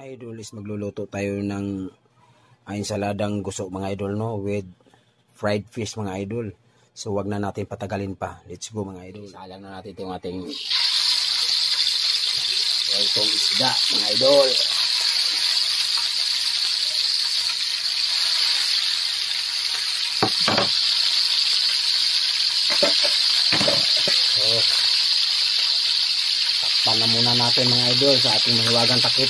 Mga idol is magluluto tayo ng ensaladang guso mga idol, no, with fried fish mga idol. So wag na natin patagalin pa. Let's go mga idol. Salang na natin itong ating itong isda mga idol. So takpan na muna natin mga idol sa ating mahiwagang takip.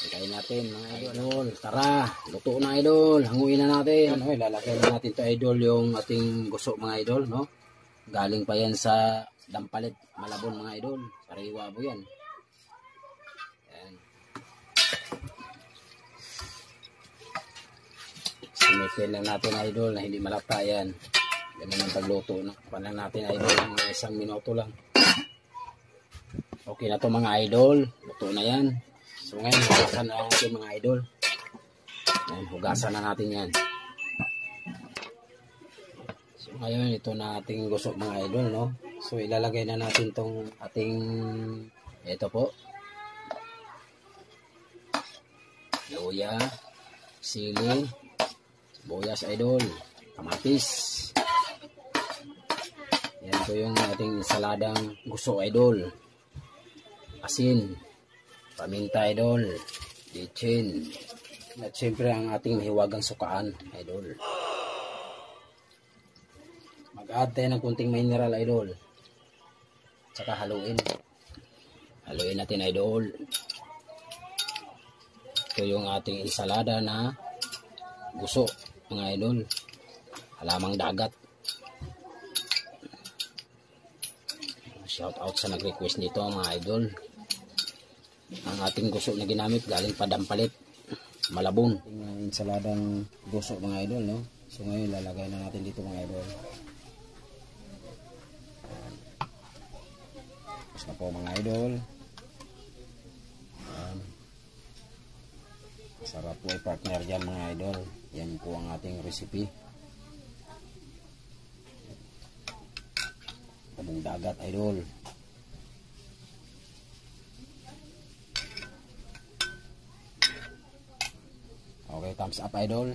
Hintayin natin mga idol. Tara, luto na idol. Hanguin na natin. Ano, ilalagay na natin to idol yung ating guso mga idol, no? Galing pa yan sa Dampalit, Malabon mga idol. Sariwa po yan. Yan. Sinitin lang natin idol na hindi malata yan. Ganun ang pagluto, no? Panan natin idol ng 1 minuto lang. Okay na to mga idol. Luto na yan. So ngayon, hugasan na natin mga idol. Ayan, hugasan na natin yan. So ngayon, ito na ating guso mga idol, no? So ilalagay na natin tong ating, ito po, luya, sili, sibuyas idol, kamatis. Yan po yung ating ensaladang guso idol. Asin, paminta idol, litsin, at siyempre ang ating mahiwagang sukaan idol. Mag-add tayo ng kunting mineral idol, tsaka haluin natin idol. Ito yung ating ensalada na guso mga idol, halamang dagat. Shout out sa nag-request nito mga idol. Ang ating guso na ginamit galing pa Dampalit, Malabon. Yung ensaladang guso mga idol, no? So ngayon lalagay na natin dito mga idol. Tapos na po mga idol. Sarap po i-partner dyan mga idol. Yan po ang ating recipe. Tabong dagat idol. Okay, thumbs up idol.